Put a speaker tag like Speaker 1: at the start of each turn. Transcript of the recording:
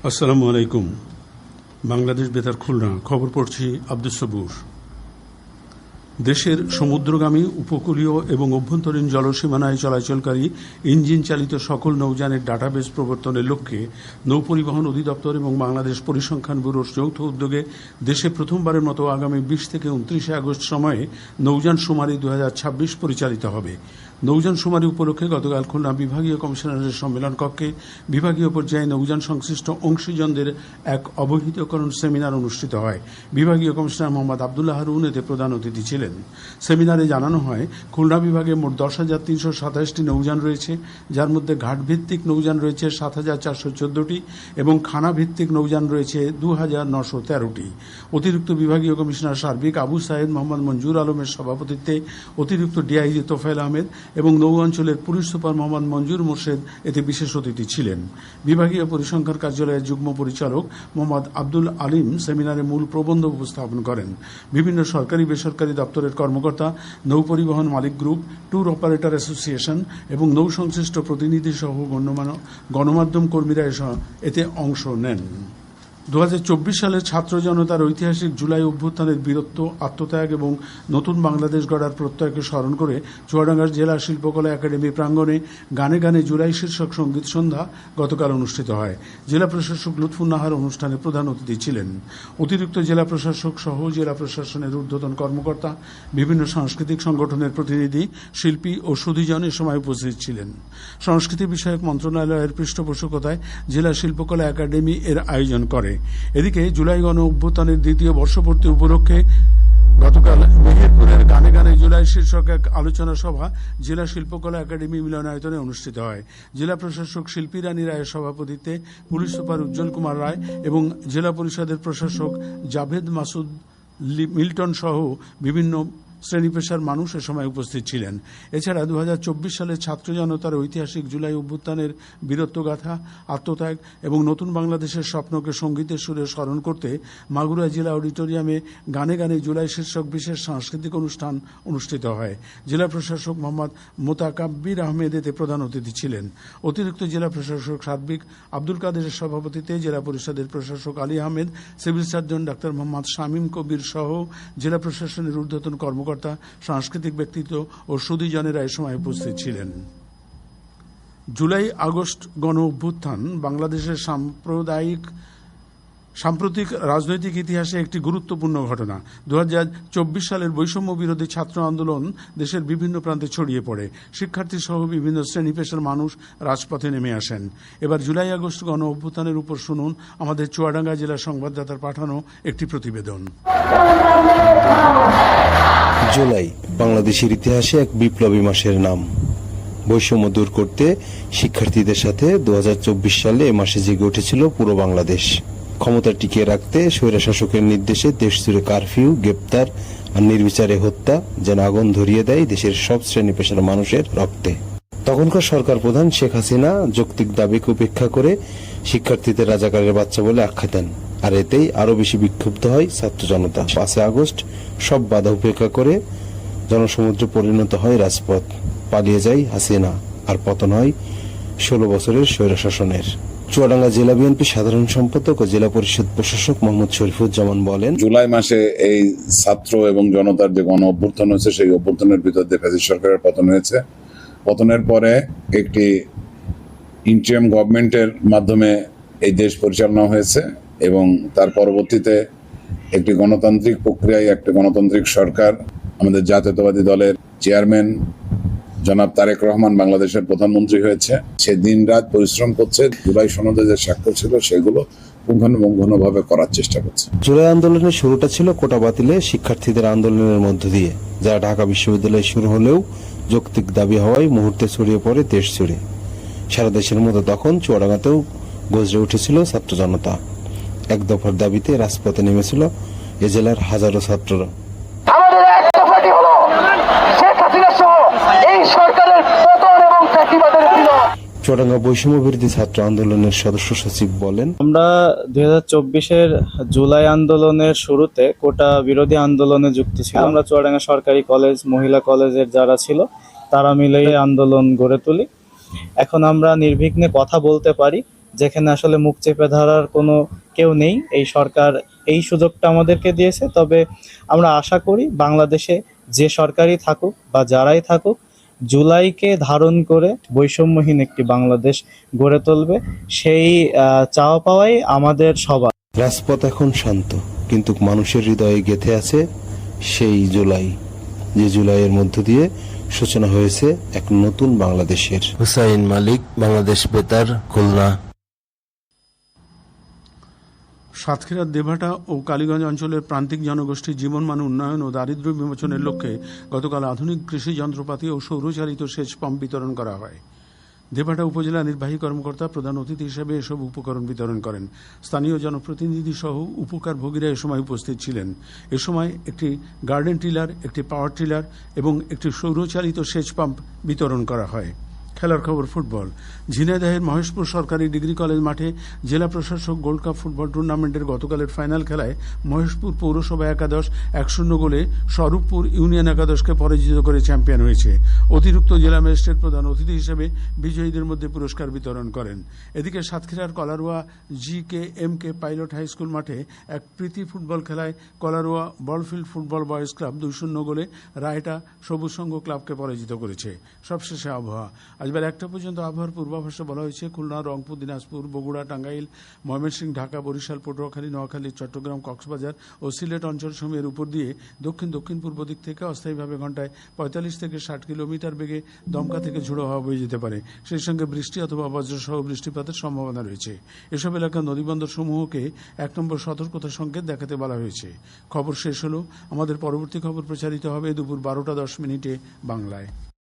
Speaker 1: আসসালামু আলাইকুম। বাংলাদেশ বেতার খুলনা, খবর পড়ছি আব্দুস সবুর। দেশের সমুদ্রগামী, উপকূলীয় এবং অভ্যন্তরীণ জলসীমানায় চলাচলকারী ইঞ্জিন চালিত সকল নৌযানের ডাটাবেস প্রবর্তনের লক্ষ্যে নৌপরিবহন অধিদপ্তর এবং বাংলাদেশ পরিসংখ্যান ব্যুরোর যৌথ উদ্যোগে দেশে প্রথমবারের মতো আগামী 20 থেকে 29 আগস্ট সময়ে নৌযান শুমারি 2026 পরিচালিত হবে। নৌযান শুমারি উপলক্ষে গতকাল খুলনা বিভাগীয় কমিশনারের সম্মেলন কক্ষে বিভাগীয় পর্যায়ে নৌযান সংশ্লিষ্ট অংশীজনদের এক অবহিতকরণ সেমিনার অনুষ্ঠিত হয়। বিভাগীয় কমিশনার মোহাম্মদ আবদুল্লাহ হারুন এতে প্রধান অতিথি ছিলেন। সেমিনারে জানানো হয়, খুলনা বিভাগে মোট 10,327টি নৌযান রয়েছে, যার মধ্যে ঘাটভিত্তিক নৌযান রয়েছে 7,414টি এবং খানাভিত্তিক নৌযান রয়েছে 2,913টি। অতিরিক্ত বিভাগীয় কমিশনার সার্বিক আবু সাইদ মোহাম্মদ মঞ্জুর আলমের সভাপতিত্বে অতিরিক্ত ডিআইজি তোফায়েল আহমেদ এবং নৌ অঞ্চলের পুলিশ সুপার মোহাম্মদ মঞ্জুর মোর্শেদ এতে বিশেষ অতিথি ছিলেন। বিভাগীয় পরিসংখ্যান কার্যালয়ের যুগ্ম পরিচালক মোহাম্মদ আব্দুল আলিম সেমিনারে মূল প্রবন্ধ উপস্থাপন করেন। বিভিন্ন সরকারি বেসরকারি দপ্তরের কর্মকর্তা, নৌ পরিবহন মালিক গ্রুপ, ট্যুর অপারেটর অ্যাসোসিয়েশন এবং নৌ সংশ্লিষ্ট প্রতিনিধি সহ গণমাধ্যম কর্মীরা এতে অংশ নেন। 2024 সালের ছাত্র জনতার ঐতিহাসিক জুলাই অভ্যুত্থানের বীরত্ব, আত্মত্যাগ এবং নতুন বাংলাদেশ গড়ার প্রত্যয়কে স্মরণ করে চুয়াডাঙ্গার জেলা শিল্পকলা একাডেমি প্রাঙ্গণে গানে গানে জুলাই শীর্ষক সঙ্গীত সন্ধ্যা গতকাল অনুষ্ঠিত হয়। জেলা প্রশাসক লুৎফুন্নাহার অনুষ্ঠানে প্রধান অতিথি ছিলেন। অতিরিক্ত জেলা প্রশাসক সহ জেলা প্রশাসনের ঊর্ধ্বতন কর্মকর্তা, বিভিন্ন সাংস্কৃতিক সংগঠনের প্রতিনিধি, শিল্পী ও সুধীজন এ সময় উপস্থিত ছিলেন। সংস্কৃতি বিষয়ক মন্ত্রণালয়ের পৃষ্ঠপোষকতায় জেলা শিল্পকলা একাডেমি এর আয়োজন করে। এদিকে জুলাই গণ অভ্যুত্থানের দ্বিতীয় বর্ষপূর্তি উপলক্ষে গতকাল মেহেরপুরের গানে গানে জুলাই শীর্ষক এক আলোচনা সভা জেলা শিল্পকলা একাডেমি মিলনায়তনে অনুষ্ঠিত হয়। জেলা প্রশাসক শিল্পী রানী রায়ের সভাপতিত্বে পুলিশ সুপার উজ্জ্বল কুমার রায় এবং জেলা পরিষদের প্রশাসক জাভেদ মাসুদ মিল্টন সহ বিভিন্ন শ্রেণী পেশার মানুষ এ সময় উপস্থিত ছিলেন। এছাড়া 2024 সালের ছাত্র জনতার ঐতিহাসিক জুলাই অভ্যুত্থানের বীরত্বগাথা, আত্মত্যাগ এবং নতুন বাংলাদেশের স্বপ্নকে সঙ্গীতের সুরে স্মরণ করতে মাগুরা জেলা অডিটোরিয়ামে গানে গানে জুলাই শীর্ষক বিশেষ সাংস্কৃতিক অনুষ্ঠান অনুষ্ঠিত হয়। জেলা প্রশাসক মোহাম্মদ মোতাকাব্বির আহমেদ এতে প্রধান অতিথি ছিলেন। অতিরিক্ত জেলা প্রশাসক সার্বিক আব্দুল কাদেরের সভাপতিত্বে জেলা পরিষদের প্রশাসক Ali Ahmed, civil surgeon doctor Mohammad Shamim Kabir সহ জেলা প্রশাসনের ঊর্ধ্বতন কর্মকর্তা, সাংস্কৃতিক ব্যক্তিত্ব ও সুধীজনেরা এ সময় উপস্থিত ছিলেন। জুলাই আগস্ট গণ অভ্যুত্থান বাংলাদেশের সাম্প্রতিক রাজনৈতিক ইতিহাসে একটি গুরুত্বপূর্ণ ঘটনা। 2024 সালের বৈষম্য বিরোধী ছাত্র আন্দোলন দেশের বিভিন্ন প্রান্তে ছড়িয়ে পড়ে। শিক্ষার্থী সহ বিভিন্ন শ্রেণী পেশার মানুষ রাজপথে নেমে আসেন। এবার জুলাই আগস্ট গণ অভ্যুত্থানের উপর শুনুন আমাদের চুয়াডাঙ্গা জেলার সংবাদদাতার পাঠানো একটি প্রতিবেদন।
Speaker 2: জুলাই বাংলাদেশের ইতিহাসে এক বিপ্লবী মাসের নাম। বৈষম্য দূর করতে শিক্ষার্থীদের সাথে 2024 সালে এ মাসে জেগে উঠেছিল পুরো বাংলাদেশ। ক্ষমতা টিকিয়ে রাখতে স্বৈরশাসকের নির্দেশে দেশ জুড়ে কারফিউ, গ্রেপ্তার আর নির্বিচারে হত্যা যেন আগুন ধরিয়ে দেয় দেশের সব শ্রেণী পেশার মানুষের রক্তে। তখনকার সরকার প্রধান শেখ হাসিনা যৌক্তিক দাবিকে উপেক্ষা করে শিক্ষার্থীদের রাজাকারের বাচ্চা বলে আখ্যা দেন, আর এতেই আরো বেশি বিক্ষুব্ধ হয় ছাত্র জনতা। 5 আগস্ট সব বাধা উপেক্ষা করে জনসমুদ্রে পরিণত হয় রাজপথ। পালিয়ে যায় হাসিনা আর পতন হয় 16 বছরের স্বৈরশাসনের। চুয়াডাঙ্গা জেলা বিএনপি সাধারণ সম্পাদক ও জেলা পরিষদ প্রশাসক মোহাম্মদ শরীফুজ্জামান বলেন,
Speaker 3: জুলাই মাসে এই ছাত্র এবং জনতার যে গণ অভ্যুত্থান হয়েছে, সেই অভ্যুত্থানের ভিতর দিয়ে ফ্যাসিস্ট সরকারের পতন হয়েছে। পতনের পরে একটি ইন্টারিম গভর্নমেন্টের মাধ্যমে এই দেশ পরিচালনা হয়েছে এবং তার পরবর্তীতে একটি গণতান্ত্রিক প্রক্রিয়ায় একটি গণতান্ত্রিক সরকার, আমাদের জাতীয়তাবাদী দলের চেয়ারম্যান জনাব তারেক রহমান বাংলাদেশের প্রধানমন্ত্রী হয়েছে। সে দিন রাত পরিশ্রম করছে, জুলাই সনদে যে স্বাক্ষর ছিল সেগুলো পুঙ্খানুপুঙ্খভাবে করার চেষ্টা করছে।
Speaker 2: জুলাই আন্দোলনের শুরুটা ছিল কোটা বাতিলে শিক্ষার্থীদের আন্দোলনের মধ্য দিয়ে, যা ঢাকা বিশ্ববিদ্যালয়ে শুরু হলেও যৌক্তিক দাবি হওয়ায় মুহূর্তে ছড়িয়ে পড়ে দেশ জুড়ে। সারা দেশের মতো তখন চুয়াডাঙ্গাতেও গজরে উঠেছিল ছাত্র জনতা। এক দফার দাবিতে রাজপথে নেমেছিল এ জেলার হাজারো ছাত্ররা।
Speaker 4: আমাদের এক দফাটি হলো শেখ হাসিনা সহ এই সরকারের পতন এবং চাকরিবাদের বিলোপ।
Speaker 2: চুয়াডাঙ্গা বৈষম্য বিরোধী ছাত্র আন্দোলনের সদস্য সচিব বলেন,
Speaker 5: আমরা 2024-এর জুলাই আন্দোলনের শুরুতে কোটা বিরোধী আন্দোলনে যুক্ত ছিলাম। আমরা চুয়াডাঙ্গা সরকারি কলেজ, মহিলা কলেজের যারা ছিল তারা মিলে আন্দোলন গড়ে তুলি। এখন আমরা নির্বিঘ্নে কথা বলতে পারি যেখানে আসলে মুখ চেপে ধরার কোনো কেউ নেই। এই সরকার এই সুযোগটা আমাদেরকে দিয়েছে। তবে আমরা আশা করি বাংলাদেশে যে সরকারই থাকুক বা যারাই থাকুক, জুলাইকে ধারণ করে বৈষম্যহীন একটি বাংলাদেশ গড়ে তুলবে। সেই চাওয়া পাওয়াই আমাদের সবার।
Speaker 2: রাজপথ এখন শান্ত, কিন্তু মানুষের হৃদয়ে গেঁথে আছে সেই জুলাই, যে জুলাইয়ের মধ্য দিয়ে সূচনা হয়েছে এক নতুন বাংলাদেশের। হুসাইন মালিক, বাংলাদেশ বেতার, খুলনা।
Speaker 1: সাতক্ষীরার দেভাটা ও কালীগঞ্জ অঞ্চলের প্রান্তিক জনগোষ্ঠীর জীবনমান উন্নয়ন ও দারিদ্র্য বিমোচনের লক্ষ্যে গতকাল আধুনিক কৃষি যন্ত্রপাতি ও সৌরচালিত সেচ পাম্প বিতরণ করা হয়। দেভাটা উপজেলা নির্বাহী কর্মকর্তা প্রধান অতিথি হিসেবে এসব উপকরণ বিতরণ করেন। স্থানীয় জনপ্রতিনিধি সহ উপকারভোগীরা এ সময় উপস্থিত ছিলেন। এ সময় একটি গার্ডেন টিলার, একটি পাওয়ার টিলার এবং একটি সৌরচালিত সেচ পাম্প বিতরণ করা হয়। খেলার খবর ফুটবল। ঝিনাইদহের মহেশপুর সরকারি ডিগ্রি কলেজ মাঠে জেলা প্রশাসক গোল্ড কাপ ফুটবল টুর্নামেন্টের গতকালের ফাইনাল খেলায় মহেশপুর পৌরসভা একাদশ 1-0 গোলে স্বরূপপুর ইউনিয়ন একাদশকে পরাজিত করে চ্যাম্পিয়ন হয়েছে। অতিরিক্ত জেলা ম্যাজিস্ট্রেট প্রধান অতিথি হিসেবে বিজয়ীদের মধ্যে পুরস্কার বিতরণ করেন। এদিকে সাতক্ষীরার Kalaroa GKMK pilot high school মাঠে এক প্রীতি ফুটবল খেলায় Kalaroa ball field football boys club 2-0 গোলে রায়টা সবুজ সংঘ ক্লাবকে পরাজিত করেছে। সবশেষে আবহাওয়া। আজ বেলা 1টা পর্যন্ত আবহাওয়ার পূর্বাভাসে বলা হয়েছে খুলনা, রংপুর, দিনাজপুর, বগুড়া, টাঙ্গাইল, ময়মনসিংহ, ঢাকা, বরিশাল, পটুয়াখালী, নোয়াখালী, চট্টগ্রাম, কক্সবাজার ও সিলেট অঞ্চলসমূহের উপর দিয়ে দক্ষিণ পূর্ব দিক থেকে অস্থায়ীভাবে ঘন্টায় 45 থেকে 60 কিলোমিটার বেগে দমকা থেকে ঝোড়ো হাওয়া বয়ে যেতে পারে। সেই সঙ্গে বৃষ্টি অথবা বজ্রসহ বৃষ্টিপাতের সম্ভাবনা রয়েছে। এসব এলাকার নদীবন্দর সমূহকে 1 নম্বর সতর্কতা সংকেত দেখাতে বলা হয়েছে। খবর শেষ হলো। আমাদের পরবর্তী খবর প্রচারিত হবে দুপুর 12টা 10 মিনিটে বাংলায়।